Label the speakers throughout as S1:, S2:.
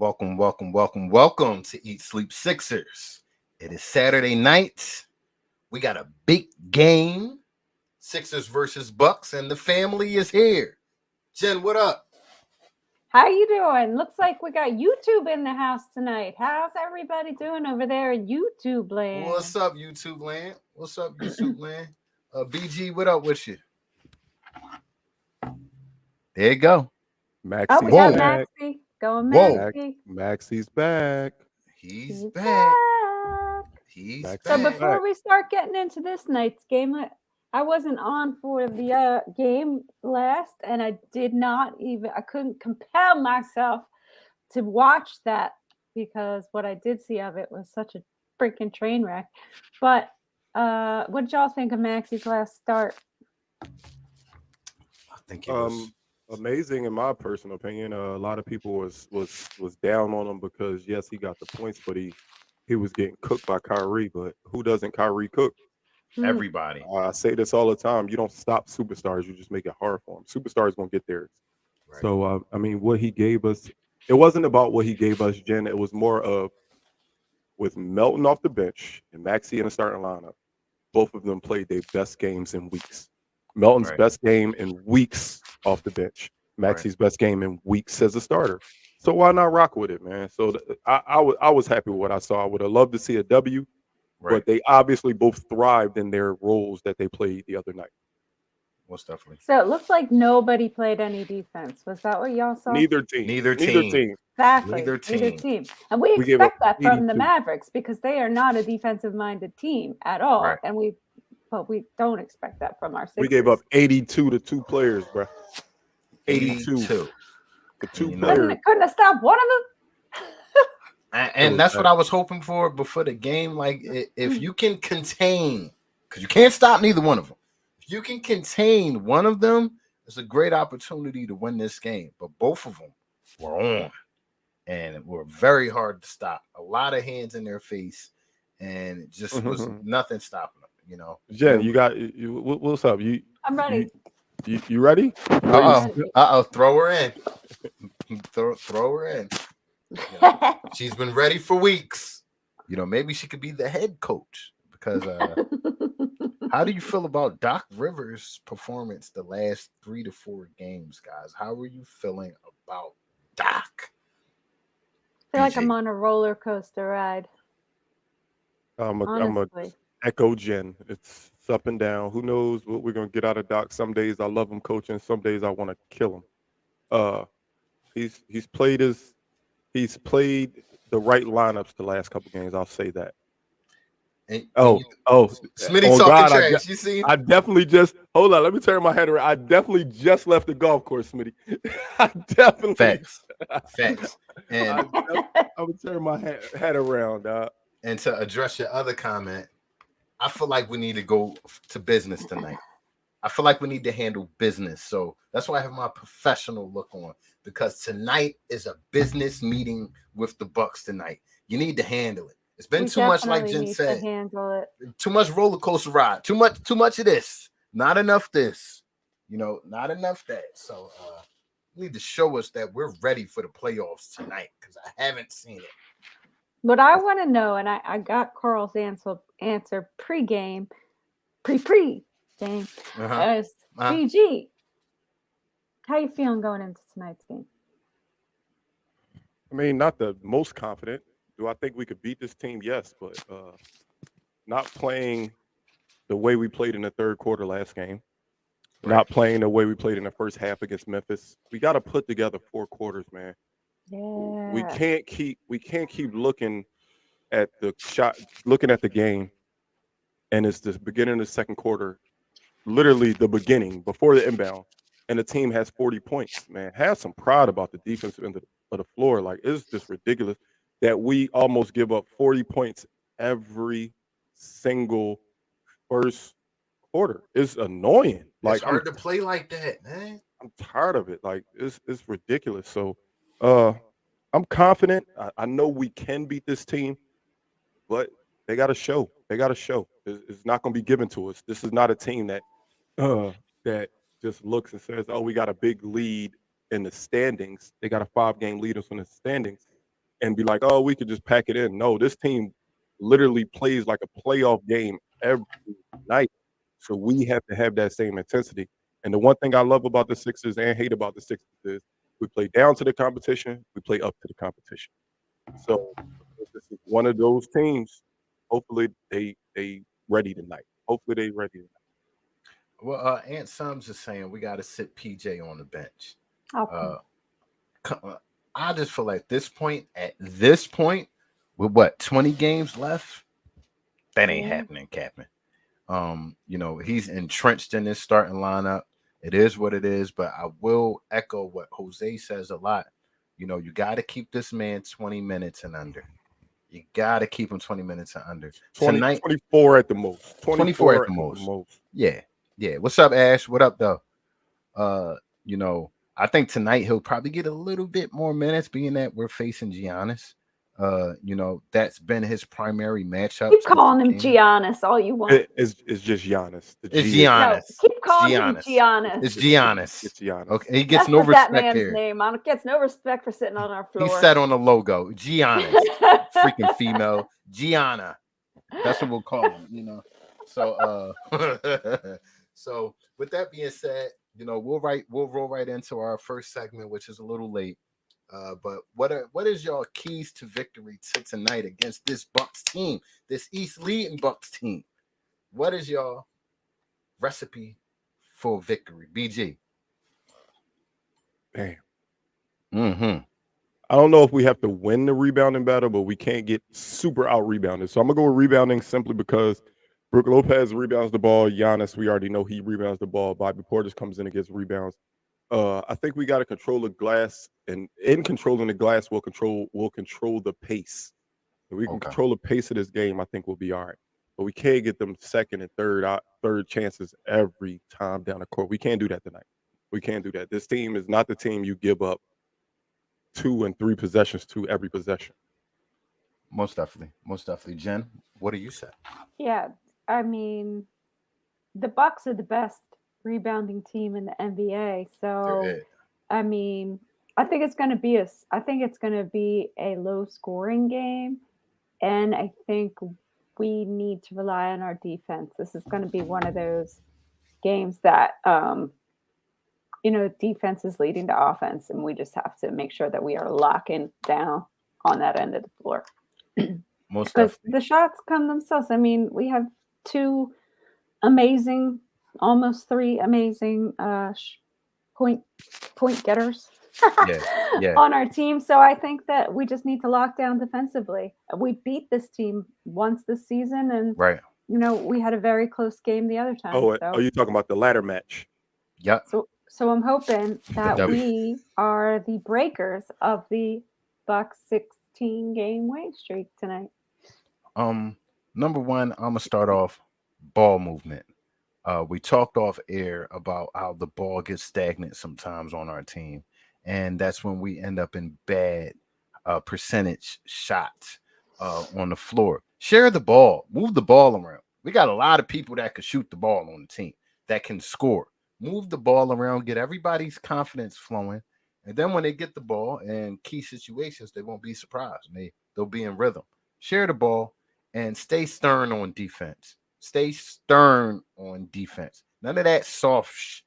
S1: Welcome to Eat Sleep Sixers. It is Saturday night. We got a big game. Sixers versus Bucks, and the family is here. Jen, what up?
S2: How you doing? Looks like we got YouTube in the house tonight. How's everybody doing over there in YouTube land?
S1: What's up, YouTube land? BG, what up with you? There you go.
S2: Oh, we got Maxie. Going Maxie.
S3: Maxie's back.
S1: He's back.
S2: So before we start getting into this night's game, I wasn't on for the game last, and I couldn't compel myself to watch that because what I did see of it was such a freaking train wreck. But what did y'all think of Maxie's last start?
S1: I think it was
S3: amazing in my personal opinion. A lot of people was down on him because yes, he got the points, but he was getting cooked by Kyrie. But who doesn't Kyrie cook?
S1: Everybody.
S3: I say this all the time. You don't stop superstars. You just make it hard for them. Superstars won't get theirs. Right. So, what he gave us, it wasn't about what he gave us, Jen. It was more of with Melton off the bench and Maxey in the starting lineup, both of them played their best games in weeks. Melton's best game in weeks off the bench. Maxey's best game in weeks as a starter. So why not rock with it, man? So I was happy with what I saw. I would have loved to see a W. Right. But they obviously both thrived in their roles that they played the other night.
S1: Most definitely.
S2: So it looks like nobody played any defense. Was that what y'all saw?
S3: Neither team.
S2: Exactly. Neither team. And we expect that from the Mavericks because they are not a defensive-minded team at all. Right. But we don't expect that from our Sixers.
S3: We gave up 82 to two players, bro. 82.
S1: To
S3: two players.
S2: Couldn't have stopped one of them?
S1: And that's what I was hoping for before the game. Like, if you can contain, because you can't stop neither one of them. If you can contain one of them, it's a great opportunity to win this game. But both of them were on, and were very hard to stop. A lot of hands in their face, and it just was nothing stopping them. You know,
S3: Jen, what's up?
S2: I'm ready.
S3: You ready?
S1: Throw her in. Throw her in. She's been ready for weeks. Maybe she could be the head coach because how do you feel about Doc Rivers' performance the last 3 to 4 games, guys? How are you feeling about Doc?
S2: I feel like I'm on a roller coaster ride.
S3: I'm a echo Jen. It's up and down. Who knows what we're gonna get out of Doc? Some days I love him coaching. Some days I want to kill him. He's played the right lineups the last couple games. I'll say that.
S1: Smitty talking trash. You see?
S3: I definitely just hold on. Let me turn my head around. I definitely just left the golf course, Smitty. I definitely
S1: facts.
S3: And I would turn my head around.
S1: And to address your other comment, I feel like we need to go to business tonight. I feel like we need to handle business. So that's why I have my professional look on, because tonight is a business meeting with the Bucks tonight. You need to handle it. It's been too much, like Jen said.
S2: Handle it.
S1: Too much roller coaster ride. Too much of this. Not enough this. Not enough that. So you need to show us that we're ready for the playoffs tonight, because I haven't seen it.
S2: What I want to know, and I got Carl's answer pre-game. Game. PG. How you feeling going into tonight's game?
S3: I mean, not the most confident. Do I think we could beat this team? Yes, but not playing the way we played in the third quarter last game. Right. Not playing the way we played in the first half against Memphis. We got to put together 4 quarters, man.
S2: Yeah.
S3: We can't keep looking at the game, and it's the beginning of the second quarter. Literally the beginning, before the inbound, and the team has 40 points, man. Have some pride about the defensive end of the floor. Like, it's just ridiculous that we almost give up 40 points every single first quarter. It's annoying. Like,
S1: it's hard to play like that, man.
S3: I'm tired of it. Like, it's ridiculous. So I'm confident. I know we can beat this team, but they got to show. It's not going to be given to us. This is not a team that just looks and says, "Oh, we got a big lead in the standings." They got a 5-game lead in the standings. and be like, oh, we could just pack it in. No, this team literally plays like a playoff game every night. So we have to have that same intensity. And the one thing I love about the Sixers and hate about the Sixers is we play down to the competition, we play up to the competition. So this is one of those teams. Hopefully they ready tonight. Hopefully they ready tonight.
S1: Well, Aunt Sums is saying we got to sit PJ on the bench. I just feel like at this point, with what 20 games left, that ain't happening, Captain. He's entrenched in this starting lineup. It is what it is, but I will echo what Jose says a lot. You got to keep this man 20 minutes and under. You got to keep him 20 minutes and under.
S3: 24 at the most.
S1: 24 at the most. Yeah. What's up, Ash? What up, though? I think tonight he'll probably get a little bit more minutes, being that we're facing Giannis. That's been his primary matchup.
S2: Keep calling him Giannis all you want.
S3: It's just Giannis.
S1: It's Giannis.
S2: No, keep calling him Giannis.
S1: It's Giannis.
S3: It's Giannis.
S1: Okay, he gets no respect
S2: that man's
S1: here.
S2: name. Gets no respect for sitting on our floor.
S1: He sat on the logo. Giannis. Freaking female. Gianna. That's what we'll call him, So so with that being said, we'll roll right into our first segment, which is a little late. But what is your keys to victory tonight against this Bucks team, this East leading Bucks team? What is your recipe for victory, BG?
S3: Damn.
S1: Mm-hmm.
S3: I don't know if we have to win the rebounding battle, but we can't get super out rebounded. So I'm gonna go with rebounding simply because Brook Lopez rebounds the ball. Giannis, we already know he rebounds the ball. Bobby Portis comes in and gets rebounds. I think we got to control the glass, and in controlling the glass, we'll control the pace. If we can control the pace of this game, I think we'll be all right. But we can't get them second and third chances every time down the court. We can't do that tonight. We can't do that. This team is not the team you give up 2 and 3 possessions to every possession.
S1: Most definitely. Jen, what do you say?
S2: Yeah, I mean, the Bucks are the best rebounding team in the NBA. So, I mean, I think it's going to be a low scoring game, and I think we need to rely on our defense. This is going to be one of those games that defense is leading to offense, and we just have to make sure that we are locking down on that end of the floor. Because the shots come themselves. I mean, we have 2 amazing, almost 3 amazing point getters on our team. So I think that we just need to lock down defensively. We beat this team once this season, and we had a very close game the other time.
S3: Are you talking about the ladder match?
S1: Yeah.
S2: So I'm hoping that we are the breakers of the Bucks 16-game win streak tonight.
S1: Number one, I'm gonna start off ball movement. We talked off air about how the ball gets stagnant sometimes on our team, and that's when we end up in bad percentage shots on the floor. Share the ball, move the ball around. We got a lot of people that can shoot the ball on the team, that can score. Move the ball around, get everybody's confidence flowing, and then when they get the ball in key situations, they won't be surprised. They'll be in rhythm. Share the ball and stay stern on defense. Stay stern on defense. None of that soft.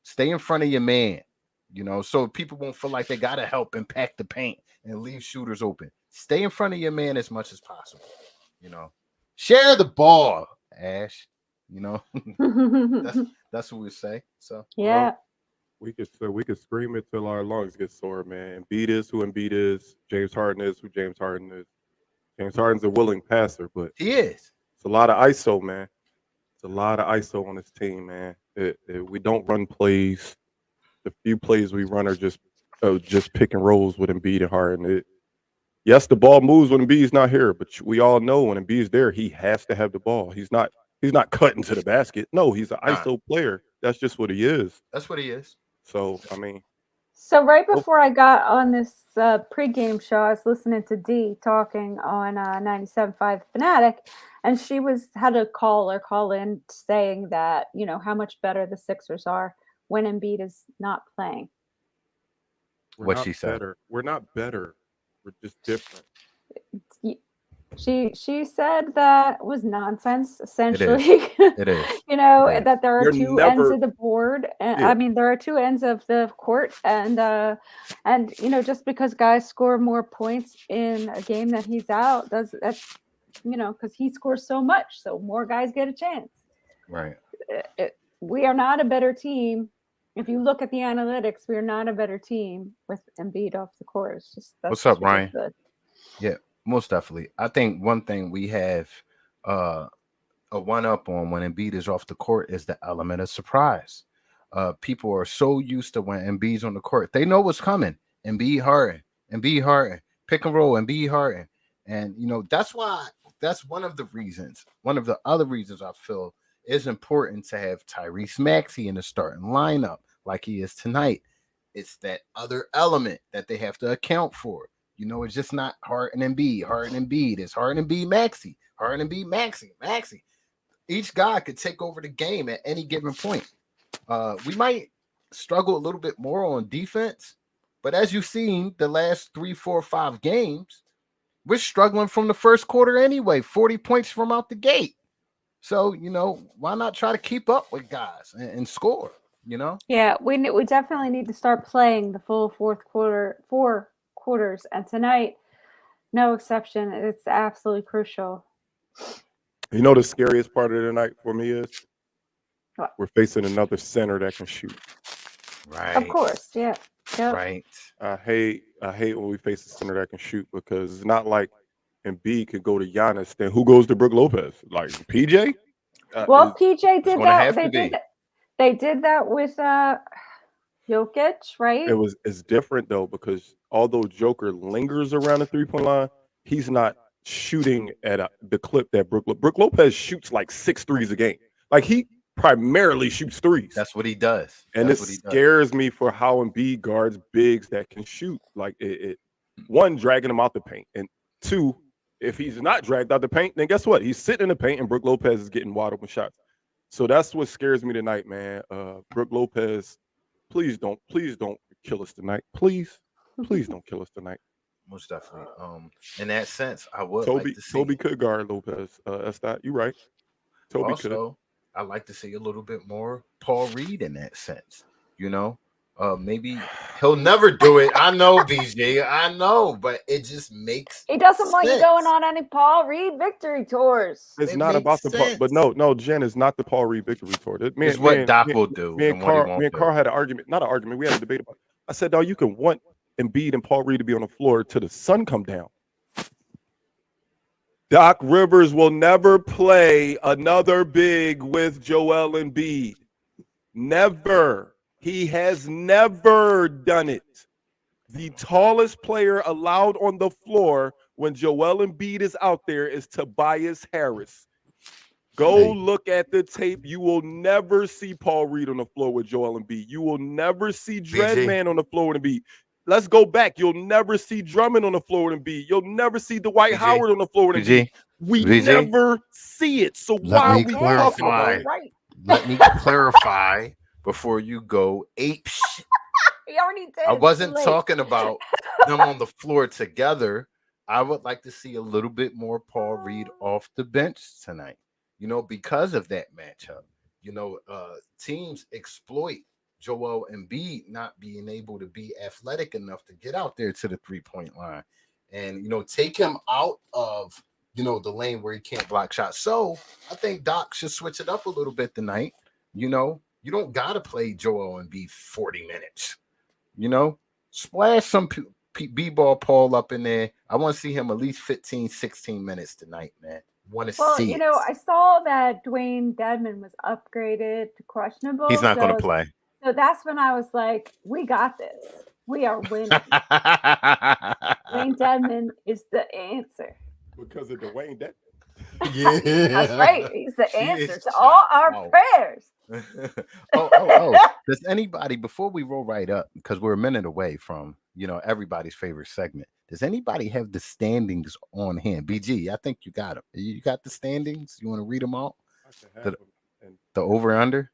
S1: Stay in front of your man, so people won't feel like they got to help impact the paint and leave shooters open. Stay in front of your man as much as possible. Share the ball, Ash. That's what we say. So
S2: yeah,
S3: we could scream it till our lungs get sore, man. Embiid is who Embiid is. James Harden is who James Harden is. James Harden's a willing passer, but
S1: he is.
S3: It's a lot of ISO, man. It's a lot of ISO on this team, man. We don't run plays. The few plays we run are just pick and rolls with Embiid and Harden. Yes, the ball moves when Embiid's not here, but we all know when Embiid's there, he has to have the ball. He's not cutting to the basket. No, he's an ISO player. That's just what he is.
S1: That's what he is.
S3: So, I mean.
S2: So right before I got on this pregame show, I was listening to Dee talking on 97.5 Fanatic, and she had a caller call in saying that, how much better the Sixers are when Embiid is not playing.
S1: What she said.
S3: We're not better. We're just different.
S2: She said that was nonsense, essentially.
S1: It is.
S2: You know,
S1: It is.
S2: that there are
S3: You're
S2: two
S3: never-
S2: ends of the board. And
S3: Yeah.
S2: I mean, there are two ends of the court, and you know, just because guys score more points in a game that he's out, that's you know, because he scores so much, so more guys get a chance.
S1: Right.
S2: We are not a better team. If you look at the analytics, we are not a better team with Embiid off the court. It's just,
S1: What's up, Ryan?
S2: ridiculous.
S1: Yeah, most definitely. I think one thing we have a one up on when Embiid is off the court is the element of surprise. People are so used to when Embiid's on the court, they know what's coming. Embiid Harden, pick and roll, Embiid Harden, and you know that's why. That's one of the reasons. One of the other reasons I feel is important to have Tyrese Maxey in the starting lineup like he is tonight. It's that other element that they have to account for. You know, it's just not Harden and Embiid. It's Harden and Maxey. Harden and Maxey. Each guy could take over the game at any given point. We might struggle a little bit more on defense, but as you've seen the last 3, 4, 5 games, we're struggling from the first quarter anyway, 40 points from out the gate. So, you know, why not try to keep up with guys and score, you know?
S2: Yeah, we definitely need to start playing the full four quarters. And tonight, no exception. It's absolutely crucial.
S3: You know the scariest part of the night for me is
S2: what?
S3: We're facing another center that can shoot.
S1: Right.
S2: Of course, yeah. Yep.
S1: Right.
S3: I hate when we face a center that can shoot because it's not like Embiid could go to Giannis. Then who goes to Brook Lopez? Like PJ?
S2: Well, PJ did that. They did that with Jokic, right?
S3: It's different though because although Joker lingers around the 3-point line, he's not shooting at the clip that Brook Lopez shoots like 6 threes a game. Like he primarily shoots threes.
S1: That's what he does.
S3: And it scares me for how Embiid guards bigs that can shoot. Like one, dragging him out the paint, and two, if he's not dragged out the paint, then guess what? He's sitting in the paint, and Brook Lopez is getting wide open shots. So that's what scares me tonight, man. Brook Lopez, please don't kill us tonight. Please don't kill us tonight.
S1: Most definitely. In that sense, I would
S3: Toby,
S1: like to see.
S3: Toby could guard Lopez. That's not you right. Toby
S1: also, I'd like to see a little bit more Paul Reed in that sense. You know, maybe he'll never do it. I know, BJ. I know, but it just makes
S2: he doesn't want you going on any Paul Reed victory tours.
S3: It's not about the Paul, but no, Jen, it's not the Paul Reed victory tour.
S1: It's what Doc will do.
S3: Me and Carl had an argument, not an argument. We had a debate about it. I said, "Dog, you can want Embiid and Paul Reed to be on the floor till the sun come down." Doc Rivers will never play another big with Joel Embiid. Never. He has never done it. The tallest player allowed on the floor when Joel Embiid is out there is Tobias Harris. Go look at the tape. You will never see Paul Reed on the floor with Joel Embiid. You will never see Dreadman on the floor with Embiid. Let's go back. You'll never see Drummond on the floor with Embiid. You'll never see Dwight Howard on the floor with Embiid. We never see it. So why are we talking about it?
S1: Let me clarify before you go ape shit.
S2: He already did.
S1: I wasn't talking about them on the floor together. I would like to see a little bit more Paul Reed off the bench tonight. You know, because of that matchup. You know, teams exploit Joel Embiid not being able to be athletic enough to get out there to the 3-point line and, you know, take him out of, you know, the lane where he can't block shots. So I think Doc should switch it up a little bit tonight. You know, you don't got to play Joel Embiid 40 minutes. You know, splash some B-ball Paul up in there. I want to see him at least 15, 16 minutes tonight, man.
S2: You know, I saw that Dwayne Dedmon was upgraded to questionable.
S1: He's not going to play.
S2: So that's when I was like, we got this. We are winning. Dwayne Dedmon is the answer.
S3: Because of Dwayne Dedmon.
S1: Yeah.
S2: That's right. He's the answer to all our prayers.
S1: Does anybody, before we roll right up, because we're a minute away from, you know, everybody's favorite segment, does anybody have the standings on hand? BG, I think you got them. You got the standings? You want to read them out? The over-under?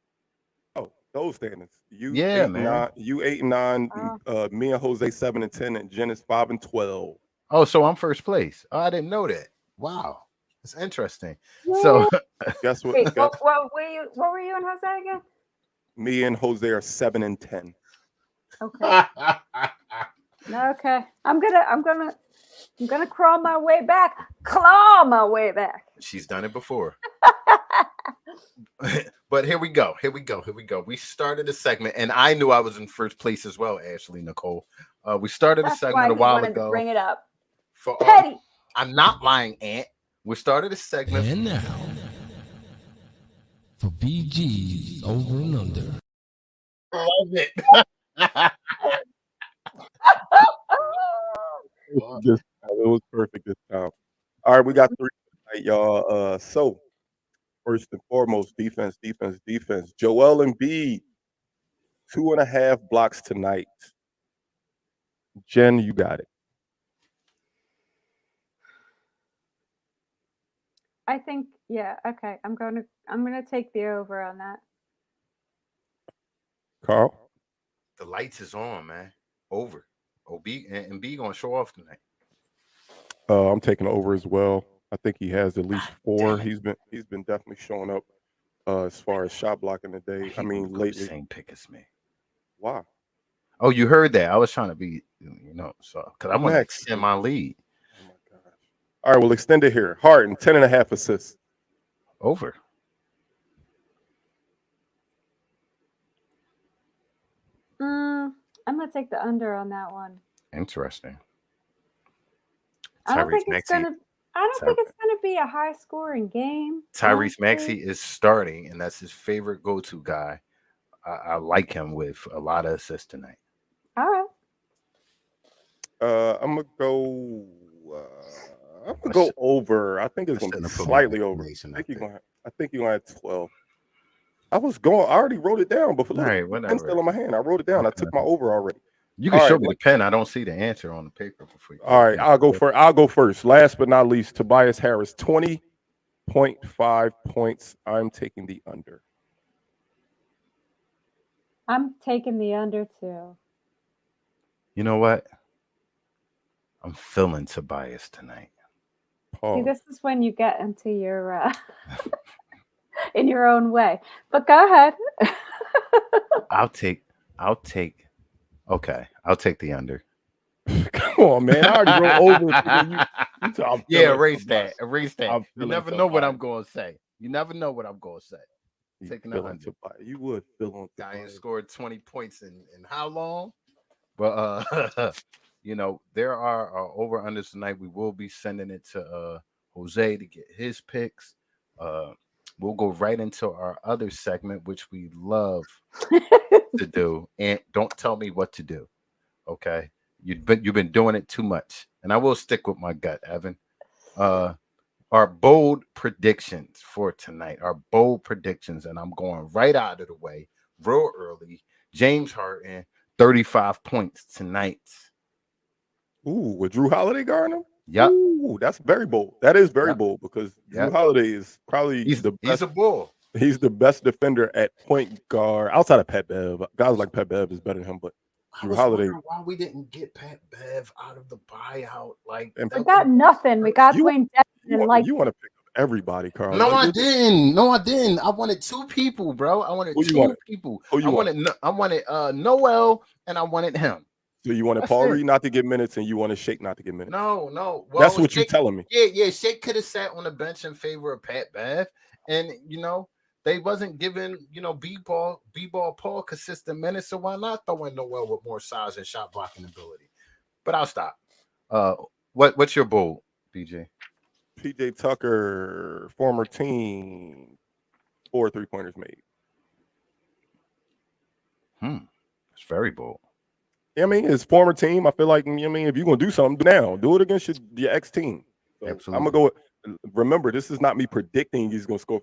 S3: Oh, those standings. You 8-9. Me and Jose 7-10, and Jen is 5-12.
S1: Oh, so I'm first place. Oh, I didn't know that. Wow, it's interesting. So
S3: guess what?
S2: Wait, what were you? What were you and Jose again?
S3: Me and Jose are 7 and 10.
S2: Okay. Okay. I'm gonna crawl my way back. Claw my way back.
S1: She's done it before. But here we go. We started a segment, and I knew I was in first place as well, Ashley Nicole. We started a segment a while ago.
S2: To bring it up.
S1: For
S2: Petty.
S1: I'm not lying, Aunt. We started a segment.
S4: And now, for BG's Over and Under.
S1: Love it.
S3: It was perfect this time. All right, we got 3 tonight, y'all. So first and foremost, defense. Joel Embiid, 2.5 blocks tonight. Jen, you got it.
S2: I think, yeah, okay. I'm gonna take the over on that.
S3: Carl?
S1: The lights is on, man. Over. OB and B gonna show off tonight.
S3: I'm taking over as well. I think he has at least 4. He's been definitely showing up as far as shot blocking today. I mean, lately.
S1: Same pick as me.
S3: Why?
S1: Oh, you heard that? I was trying to be, so because I want to extend my lead.
S3: Oh my gosh! All right, we'll extend it here. Harden, 10.5 assists.
S1: Over.
S2: I'm gonna take the under on that one.
S1: Interesting.
S2: I don't think it's gonna be a high scoring game.
S1: Tyrese Maxey is starting, and that's his favorite go-to guy. I like him with a lot of assists tonight.
S2: All right.
S3: I'm gonna go. Over. I think it's gonna be slightly over. I think you're gonna have 12. I already wrote it down before.
S1: All right, whatever.
S3: Pen's still in my hand. I wrote it down. Okay. I took my over already.
S1: You can show me the pen. I don't see the answer on the paper before you.
S3: All right, I'll go first. Last but not least, Tobias Harris, 20.5 points. I'm taking the under.
S2: I'm taking the under too.
S1: You know what? I'm feeling Tobias tonight.
S2: See, this is when you get into your in your own way. But go ahead.
S1: I'll take the under.
S3: Come on, man. I already wrote over.
S1: Erase that. You never know what I'm going to say. Taking the under.
S3: You would feel on
S1: Guy scored 20 points in how long? But there are over-unders tonight. We will be sending it to Jose to get his picks. We'll go right into our other segment, which we love to do. And don't tell me what to do, okay? You've been doing it too much, and I will stick with my gut, Evan. Our bold predictions for tonight. And I'm going right out of the way, real early. James Harden, 35 points tonight.
S3: Ooh, with Drew Holiday guarding him?
S1: Yep.
S3: Ooh, that's very bold. That is very bold because Drew Holiday is probably
S1: he's a bull.
S3: He's the best defender at point guard outside of Pat Bev. Guys like Pat Bev is better than him, but Drew Holiday.
S1: Why we didn't get Pat Bev out of the buyout?
S2: We got nothing. We got Dwayne Dedmon.
S3: You want to pick up everybody, Carl?
S1: No, I didn't. I wanted 2 people, bro. I wanted 2 people. I wanted Noel, and I wanted him.
S3: So you wanted Paul Reed not to get minutes, and you wanted Shake not to get minutes.
S1: No. Well,
S3: that's what you're telling me.
S1: Yeah. Shake could have sat on the bench in favor of Pat Bev, and they wasn't giving B-ball Paul consistent minutes. So why not throw in Noel with more size and shot blocking ability? But I'll stop. What's your bold, BJ?
S3: PJ Tucker, former team, 4 3-pointers made.
S1: It's very bold.
S3: I mean, his former team. I feel like, if you're gonna do something, do it against your ex team. So
S1: absolutely.
S3: I'm gonna go. Remember, this is not me predicting he's gonna score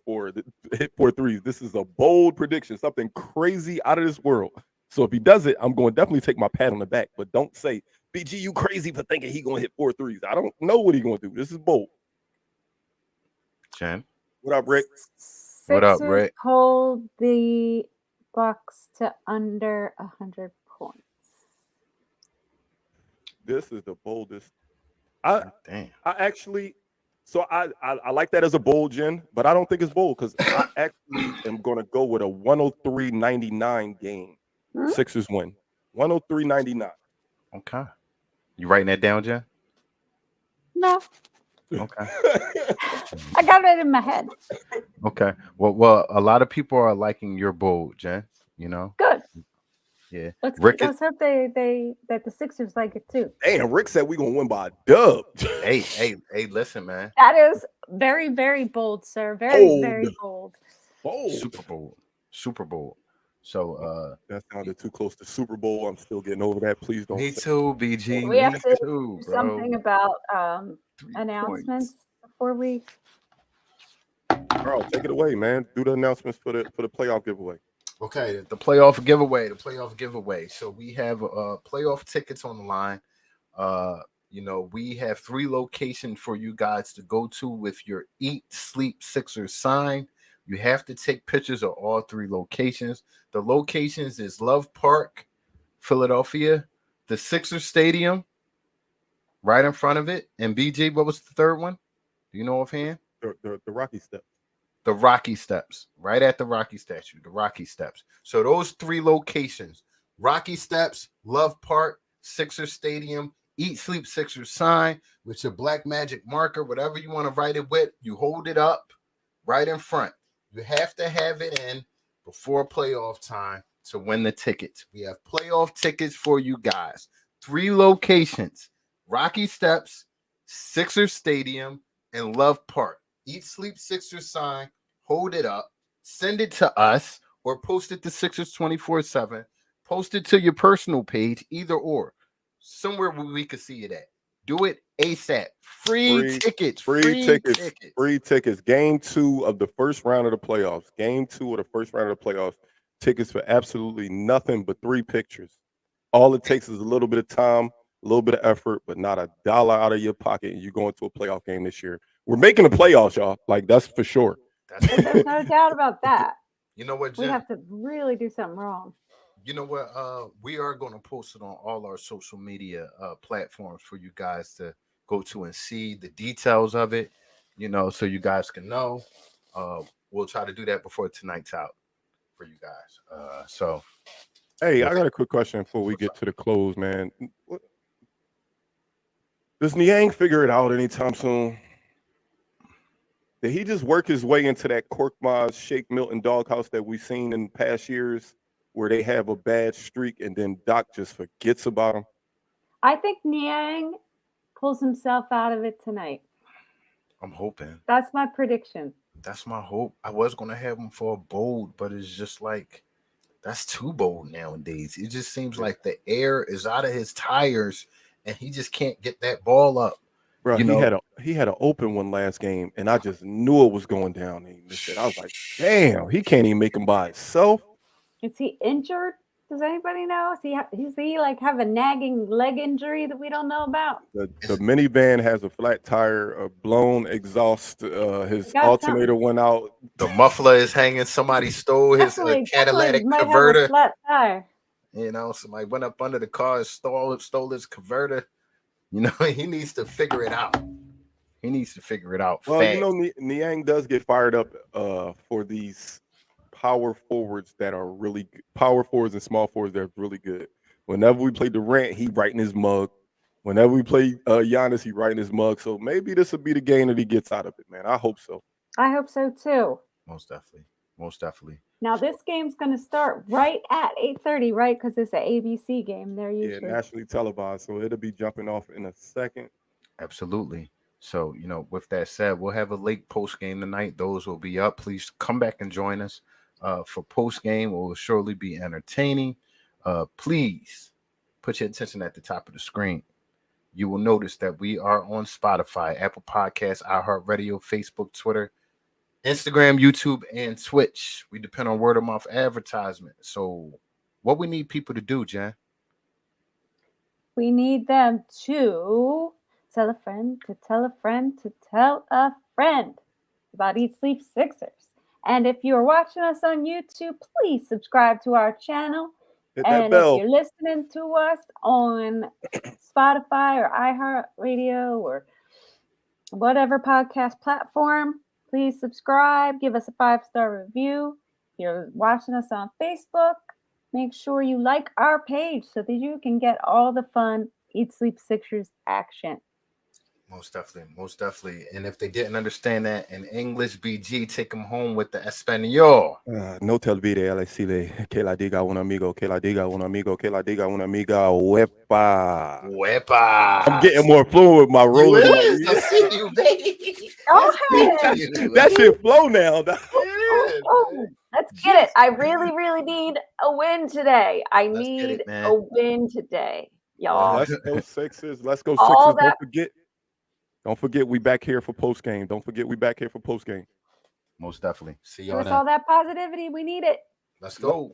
S3: hit 4 threes. This is a bold prediction, something crazy out of this world. So if he does it, I'm going to definitely take my pat on the back. But don't say, BG, you crazy for thinking he's gonna hit 4 threes. I don't know what he's gonna do. This is bold.
S1: Jen,
S3: what up, Rick?
S1: What up, Rick?
S2: Hold the Bucks to under 100 points.
S3: This is the boldest I actually, so I like that as a bold, Jen, but I don't think it's bold because I actually am going to go with a 103.99 game. Sixers win 103.99.
S1: Okay. You writing that down, Jen?
S2: No.
S1: Okay.
S2: I got it in my head.
S1: Okay. Well, a lot of people are liking your bold, Jen. You know.
S2: Good.
S1: Yeah.
S2: Let's hope that the Sixers like it too.
S3: Damn, Rick said we're gonna win by a dub.
S1: Hey, listen, man.
S2: That is very, very bold, sir. Very bold.
S1: Super bold. So
S3: that sounded too close to Super Bowl. I'm still getting over that. Please don't.
S1: Me too, BG.
S2: We have to
S1: do
S2: something about announcements before we.
S3: Bro, take it away, man. Do the announcements for the playoff giveaway.
S1: Okay, the playoff giveaway. So we have playoff tickets on the line. We have 3 locations for you guys to go to with your Eat, Sleep, Sixers sign. You have to take pictures of all 3 locations. The locations is Love Park, Philadelphia, the Sixers Stadium, right in front of it. And BG, what was the third one? Do you know offhand?
S3: The Rocky Steps.
S1: The Rocky Steps, right at the Rocky statue, the Rocky Steps. So those 3 locations, Rocky Steps, Love Park, Sixers Stadium, Eat, Sleep, Sixers sign with your black magic marker, whatever you want to write it with, you hold it up right in front. You have to have it in before playoff time to win the tickets. We have playoff tickets for you guys. 3 locations, Rocky Steps, Sixers Stadium, and Love Park. Eat, Sleep, Sixers sign, hold it up, send it to us, or post it to Sixers 24/7. Post it to your personal page, either or, somewhere where we could see it at. Do it ASAP. Free tickets.
S3: Free tickets. Game 2 of the first round of the playoffs. Tickets for absolutely nothing but 3 pictures. All it takes is a little bit of time, a little bit of effort, but not a dollar out of your pocket, and you go into a playoff game this year. We're making the playoffs, y'all. Like, that's for sure.
S2: There's no doubt about that.
S1: You know what, Jen?
S2: We have to really do something wrong.
S1: You know what? We are going to post it on all our social media platforms for you guys to go to and see the details of it, so you guys can know. We'll try to do that before tonight's out for you guys.
S3: Hey, I got a quick question before we get to the close, man. Does Niang figure it out anytime soon? Did he just work his way into that Korkmaz, Shake Milton doghouse that we've seen in past years where they have a bad streak and then Doc just forgets about him?
S2: I think Niang pulls himself out of it tonight.
S1: I'm hoping.
S2: That's my prediction.
S1: That's my hope. I was going to have him for a bold, but it's just like, that's too bold nowadays. It just seems like the air is out of his tires and he just can't get that ball up.
S3: Bro, he had an open one last game, and I just knew it was going down. And he missed it. I was like, damn, he can't even make him by himself.
S2: Is he injured? Does anybody know? Does he like have a nagging leg injury that we don't know about?
S3: The minivan has a flat tire, a blown exhaust. His alternator went out.
S1: The muffler is hanging. Somebody stole his catalytic converter.
S2: Flat tire.
S1: Somebody went up under the car and stole his converter. He needs to figure it out.
S3: Well,
S1: fast.
S3: Niang does get fired up for these power forwards that are really good. Power forwards and small forwards that are really good. Whenever we play Durant, he writing his mug. Whenever we play Giannis, he writing his mug. So maybe this will be the game that he gets out of it, man. I hope so.
S2: I hope so too.
S1: Most definitely.
S2: Now this game's going to start right at 8:30, right? Because it's an ABC game. They're usually
S3: nationally televised, so it'll be jumping off in a second.
S1: Absolutely. So, with that said, we'll have a late post game tonight. Those will be up. Please come back and join us for post game. It will surely be entertaining. Please put your attention at the top of the screen. You will notice that we are on Spotify, Apple Podcasts, iHeartRadio, Facebook, Twitter, Instagram, YouTube, and Twitch. We depend on word of mouth advertisement. So what we need people to do, Jen?
S2: We need them to tell a friend to tell a friend to tell a friend about Eat Sleep Sixers. And if you're watching us on YouTube, please subscribe to our channel.
S3: Hit that
S2: And if
S3: bell.
S2: you're listening to us on Spotify or iHeartRadio or whatever podcast platform, please subscribe. Give us a 5-star review. If you're watching us on Facebook, make sure you like our page so that you can get all the fun Eat Sleep Sixers action.
S1: Most definitely. And if they didn't understand that in English, BG, take them home with the Espanol.
S3: No te olvides, decirle que la diga un amigo, que la diga un amigo, que la diga una amiga. Wepa.
S1: Wepa.
S3: I'm getting more fluent with my rolling.
S1: I see you, baby.
S3: That shit flow now.
S2: Let's get it. I really, really need a win today. I need a win today, y'all.
S3: Let's go Sixers. Let's go Sixers. Don't forget, we back here for post game.
S1: Most definitely. See y'all.
S2: Give us all that positivity. We need it.
S1: Let's go.